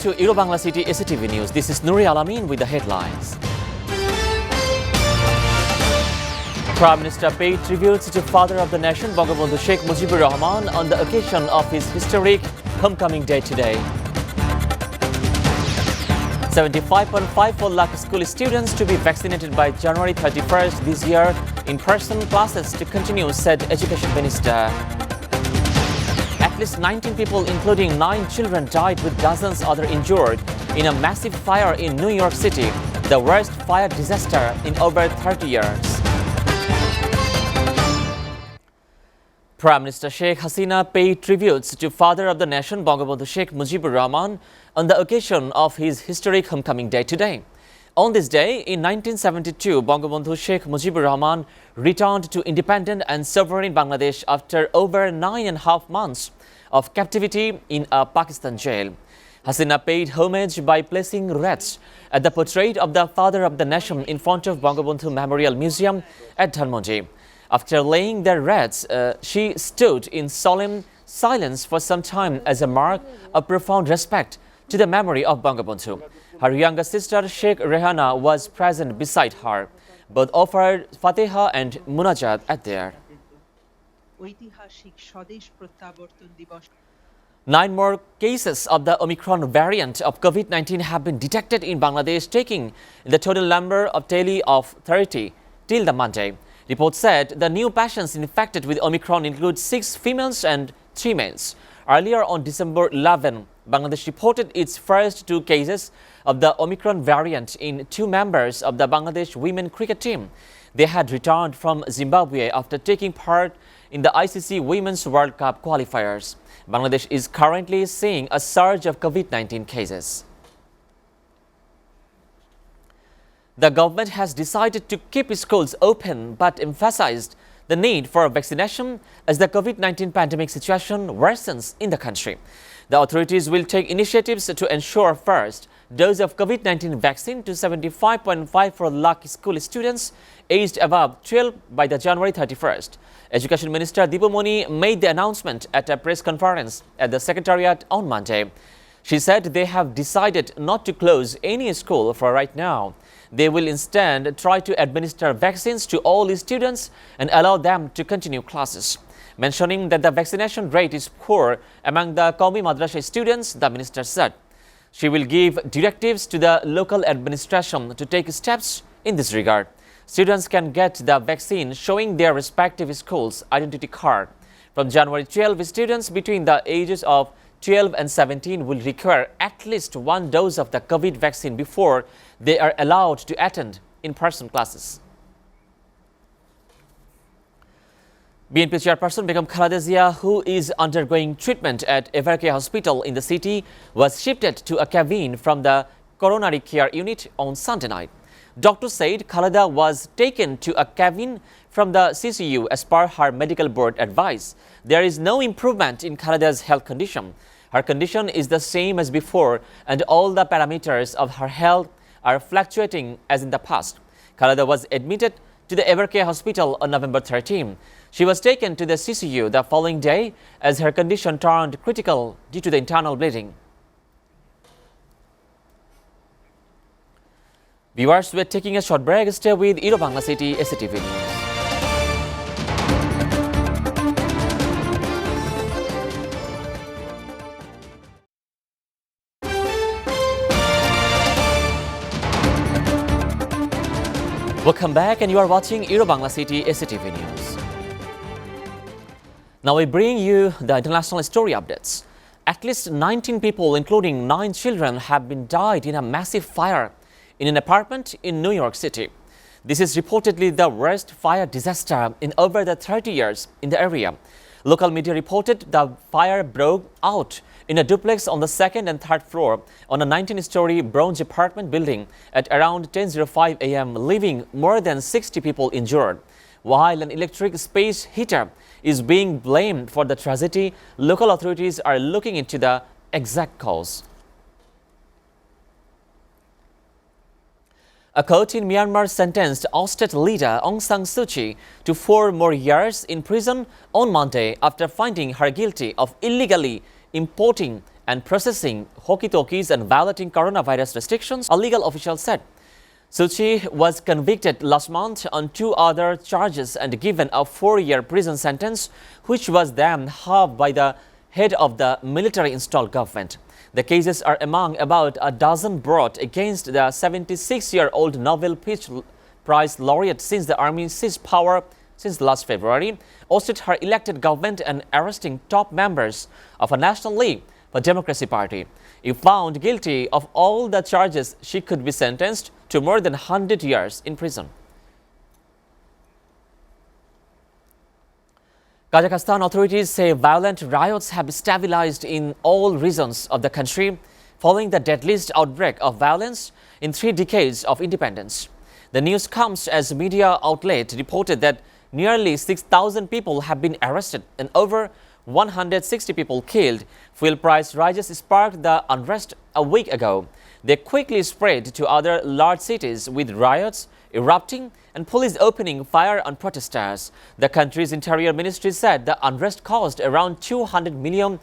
to Bangla City SATV News. This is Nuri Alamin with the headlines. Prime Minister paid tributes to Father of the Nation, Bangabandhu Sheikh Mujibur Rahman, on the occasion of his historic homecoming day today. 75.54 lakh school students to be vaccinated by January 31st this year. In-person classes to continue, said Education Minister. At least 19 people, including 9 children, died with dozens other injured in a massive fire in New York City, the worst fire disaster in over 30 years. Prime Minister Sheikh Hasina paid tributes to Father of the Nation, Bangabandhu Sheikh Mujibur Rahman, on the occasion of his historic homecoming day today. On this day, in 1972, Bangabandhu Sheikh Mujibur Rahman returned to independent and sovereign Bangladesh after over 9.5 months of captivity in a Pakistan jail. Hasina paid homage by placing wreaths at the portrait of the Father of the Nation in front of Bangabandhu Memorial Museum at Dhanmondi. After laying their wreaths, she stood in solemn silence for some time as a mark of profound respect to the memory of Bangabandhu. Her younger sister Sheikh Rehana was present beside her. Both offered Fatiha and Munajat at there. 9 more cases of the Omicron variant of COVID-19 have been detected in Bangladesh, taking the total number of tally of 30 till the Monday. Reports said the new patients infected with Omicron include 6 females and 3 males. Earlier on December 11, Bangladesh reported its first 2 cases of the Omicron variant in 2 members of the Bangladesh women cricket team. They had returned from Zimbabwe after taking part in the ICC Women's World Cup qualifiers. Bangladesh is currently seeing a surge of COVID-19 cases. The government has decided to keep schools open but emphasized the need for vaccination as the COVID-19 pandemic situation worsens in the country. The authorities will take initiatives to ensure first dose of COVID-19 vaccine to 75.54 lakh school students aged above 12 by the January 31st. Education Minister Dipomoni made the announcement at a press conference at the Secretariat on Monday. She said they have decided not to close any school for right now. They will instead try to administer vaccines to all students and allow them to continue classes. Mentioning that the vaccination rate is poor among the Qaumi Madrasa students, the minister said she will give directives to the local administration to take steps in this regard. Students can get the vaccine showing their respective schools' identity card. From January 12, students between the ages of 12 and 17 will require at least 1 dose of the COVID vaccine before they are allowed to attend in-person classes. BNP chairperson Begum Khaleda Zia, who is undergoing treatment at Everke Hospital in the city, was shifted to a cabin from the coronary care unit on Sunday night. Doctors said Khaleda was taken to a cabin from the CCU as per her medical board advice. There is no improvement in Khaleda's health condition. Her condition is the same as before and all the parameters of her health are fluctuating as in the past. Khaleda was admitted to the Everke Hospital on November 13. She was taken to the CCU the following day as her condition turned critical due to the internal bleeding. Viewers, we are taking a short break. Stay with Bangla City SATV News. Welcome back, and you are watching Bangla City SATV News. Now we bring you the international story updates. At least 19 people, including 9 children, have been died in a massive fire in an apartment in New York City. This is reportedly the worst fire disaster in over 30 years in the area. Local media reported the fire broke out in a duplex on the 2nd and 3rd floor on a 19-story bronze apartment building at around 10:05 a.m., leaving more than 60 people injured. While an electric space heater is being blamed for the tragedy, local authorities are looking into the exact cause. A court in Myanmar sentenced ousted leader Aung San Suu Kyi to 4 more years in prison on Monday after finding her guilty of illegally importing and processing hoki-tokis and violating coronavirus restrictions, a legal official said. Suu Kyi was convicted last month on 2 other charges and given a 4-year prison sentence, which was then halved by the head of the military-installed government. The cases are among about a dozen brought against the 76-year-old Nobel Peace Prize laureate since the army seized power since last February, ousted her elected government and arresting top members of a National League for Democracy party. If found guilty of all the charges, she could be sentenced to more than 100 years in prison. Kazakhstan authorities say violent riots have stabilized in all regions of the country following the deadliest outbreak of violence in 3 decades of independence. The news comes as media outlet reported that nearly 6,000 people have been arrested and over 160 people killed. Fuel price rises sparked the unrest a week ago. They quickly spread to other large cities with riots erupting and police opening fire on protesters. The country's interior ministry said the unrest caused around $200 million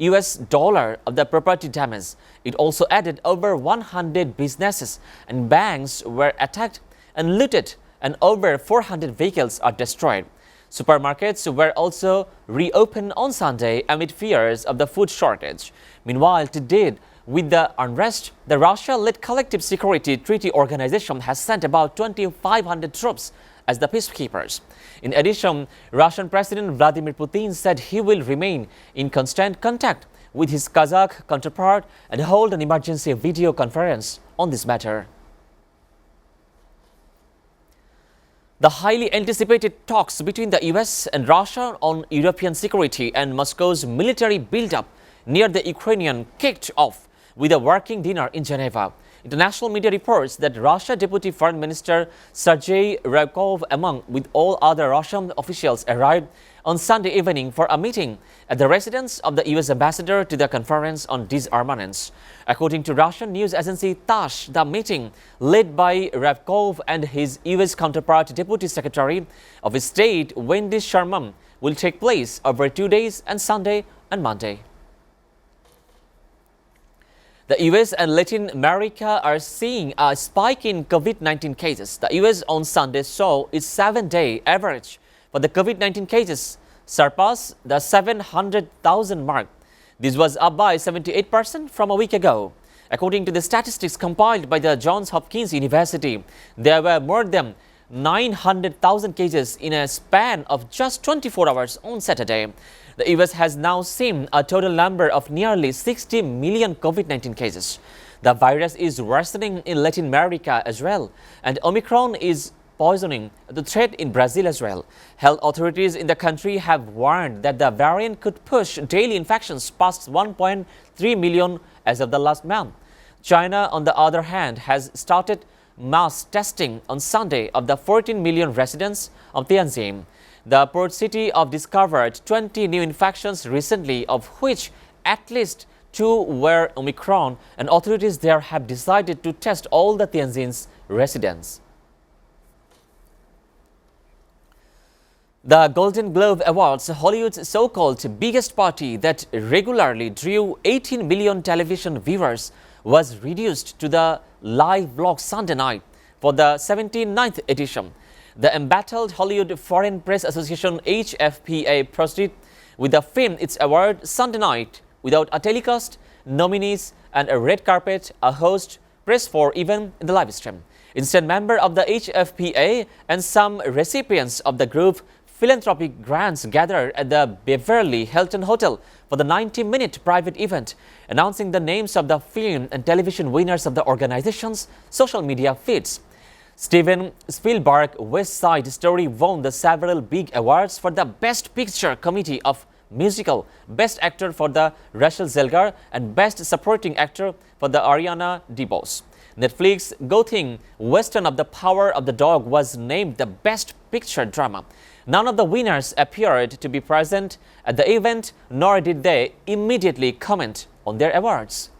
of the property damage. It also added over 100 businesses and banks were attacked and looted, and over 400 vehicles are destroyed. Supermarkets were also reopened on Sunday amid fears of the food shortage. Meanwhile, today, with the unrest, the Russia-led Collective Security Treaty Organization has sent about 2,500 troops as the peacekeepers. In addition, Russian President Vladimir Putin said he will remain in constant contact with his Kazakh counterpart and hold an emergency video conference on this matter. The highly anticipated talks between the US and Russia on European security and Moscow's military buildup near the Ukrainian kicked off with a working dinner in Geneva. International media reports that Russia Deputy Foreign Minister Sergei Ryabkov, along with all other Russian officials, arrived on Sunday evening for a meeting at the residence of the US ambassador to the Conference on Disarmaments. According to Russian news agency TASS, the meeting, led by Ryabkov and his US counterpart Deputy Secretary of State Wendy Sherman, will take place over 2 days on Sunday and Monday. The US and Latin America are seeing a spike in COVID-19 cases. The US on Sunday saw its 7-day average for the COVID-19 cases surpass the 700,000 mark. This was up by 78% from a week ago. According to the statistics compiled by the Johns Hopkins University, there were more than 900,000 cases in a span of just 24 hours on Saturday. The US has now seen a total number of nearly 60 million COVID-19 cases. The virus is worsening in Latin America as well, and Omicron is poisoning the threat in Brazil as well. Health authorities in the country have warned that the variant could push daily infections past 1.3 million as of the last month. China, on the other hand, has started mass testing on Sunday of the 14 million residents of Tianjin. The port city discovered 20 new infections recently, of which at least 2 were Omicron, and authorities there have decided to test all the Tianjin's residents. The Golden Globe Awards, Hollywood's so-called biggest party that regularly drew 18 million television viewers, was reduced to the live vlog Sunday night for the 79th edition. The embattled Hollywood Foreign Press Association HFPA proceeded with the film its award Sunday night without a telecast, nominees, and a red carpet, a host, press for even in the live stream. Instead, members of the HFPA and some recipients of the group philanthropic grants gathered at the Beverly Hilton Hotel for the 90-minute private event, announcing the names of the film and television winners of the organization's social media feeds. Steven Spielberg's West Side Story won the several big awards for the Best Picture Committee of Musical, Best Actor for the Rachel Zelgar, and Best Supporting Actor for the Ariana DeBose. Netflix Gothic Western of The Power of the Dog was named the Best Picture Drama. None of the winners appeared to be present at the event, nor did they immediately comment on their awards.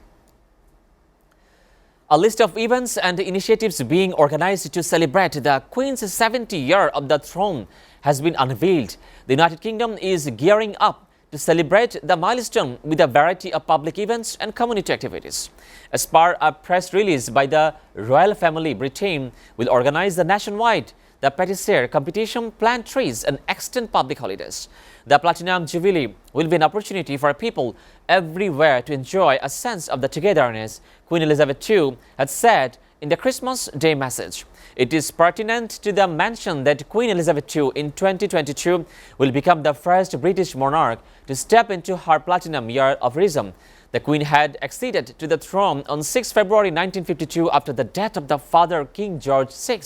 A list of events and initiatives being organized to celebrate the Queen's 70th year of the throne has been unveiled. The United Kingdom is gearing up to to celebrate the milestone with a variety of public events and community activities. As per a press release by the royal family, Britain will organize the nationwide the Patissier competition, plant trees and extend public holidays. The Platinum Jubilee will be an opportunity for people everywhere to enjoy a sense of the togetherness, Queen Elizabeth II had said in the Christmas Day message. It is pertinent to the mention that Queen Elizabeth II in 2022 will become the first British monarch to step into her platinum year of rhythm. The Queen had acceded to the throne on 6 February 1952 after the death of the father King George VI.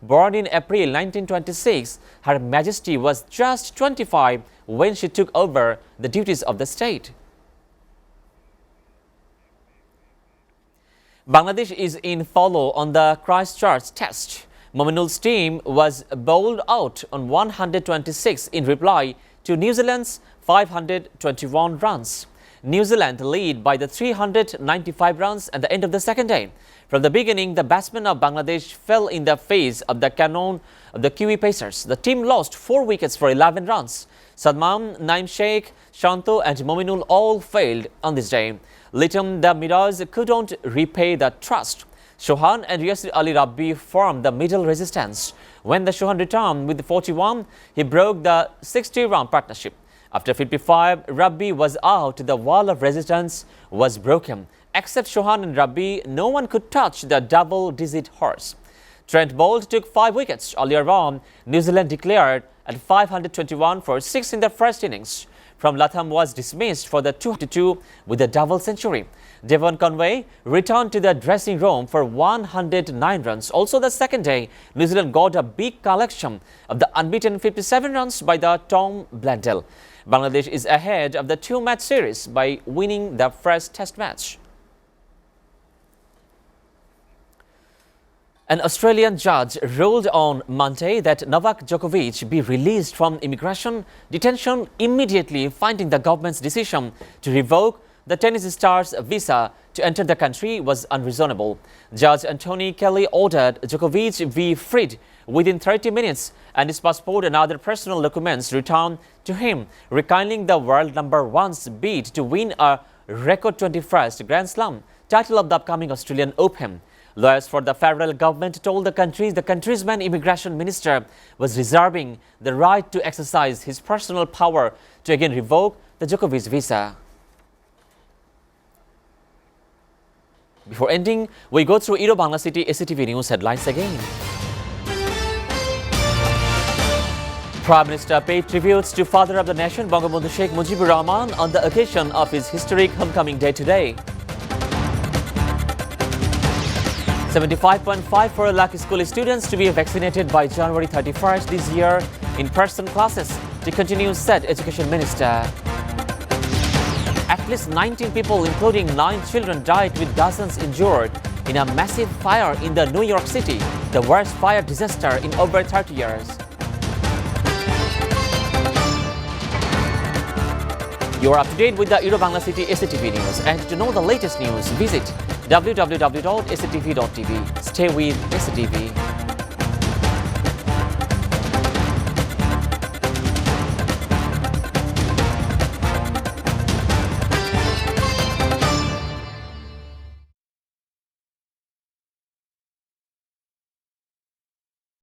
Born in April 1926, Her Majesty was just 25 when she took over the duties of the state. Bangladesh is in follow on the Christchurch test. Mominul's team was bowled out on 126 in reply to New Zealand's 521 runs. New Zealand lead by the 395 runs at the end of the second day. From the beginning, the batsmen of Bangladesh fell in the face of the cannon of the Kiwi Pacers. The team lost 4 wickets for 11 runs. Sadman, Naim Sheikh, Shanto and Mominul all failed on this day. Little the Mirage couldn't repay the trust. Shohan and Yasir Ali Rabbi formed the middle resistance. When the Shohan returned with 41, he broke the 60-run partnership. After 55, Rabbi was out. The wall of resistance was broken. Except Shohan and Rabbi, no one could touch the double-digit horse. Trent Boult took 5 wickets. Earlier on, New Zealand declared at 521 for 6 in the first innings. From Latham was dismissed for the 202 with a double century. Devon Conway returned to the dressing room for 109 runs. Also the second day, New Zealand got a big collection of the unbeaten 57 runs by the Tom Blundell. Bangladesh is ahead of the 2-match series by winning the first test match. An Australian judge ruled on Monday that Novak Djokovic be released from immigration detention immediately, finding the government's decision to revoke the tennis star's visa to enter the country was unreasonable. Judge Anthony Kelly ordered Djokovic be freed within 30 minutes and his passport and other personal documents returned to him, rekindling the world #1's bid to win a record 21st Grand Slam title of the upcoming Australian Open. Lawyers for the federal government told the country's main immigration minister was reserving the right to exercise his personal power to again revoke the Djokovic visa. Before ending, we go through Bangla City SATV News headlines again. Prime Minister paid tributes to father of the nation, Bangabandhu Sheikh Mujibur Rahman, on the occasion of his historic homecoming day today. 75.54 lakh school students to be vaccinated by January 31st this year in person classes to continue, said Education Minister. At least 19 people, including 9 children, died with dozens injured in a massive fire in the New York City, the worst fire disaster in over 30 years. You are up to date with the Bangla City SATV News, and to know the latest news, visit www.satv.tv. Stay with SATV.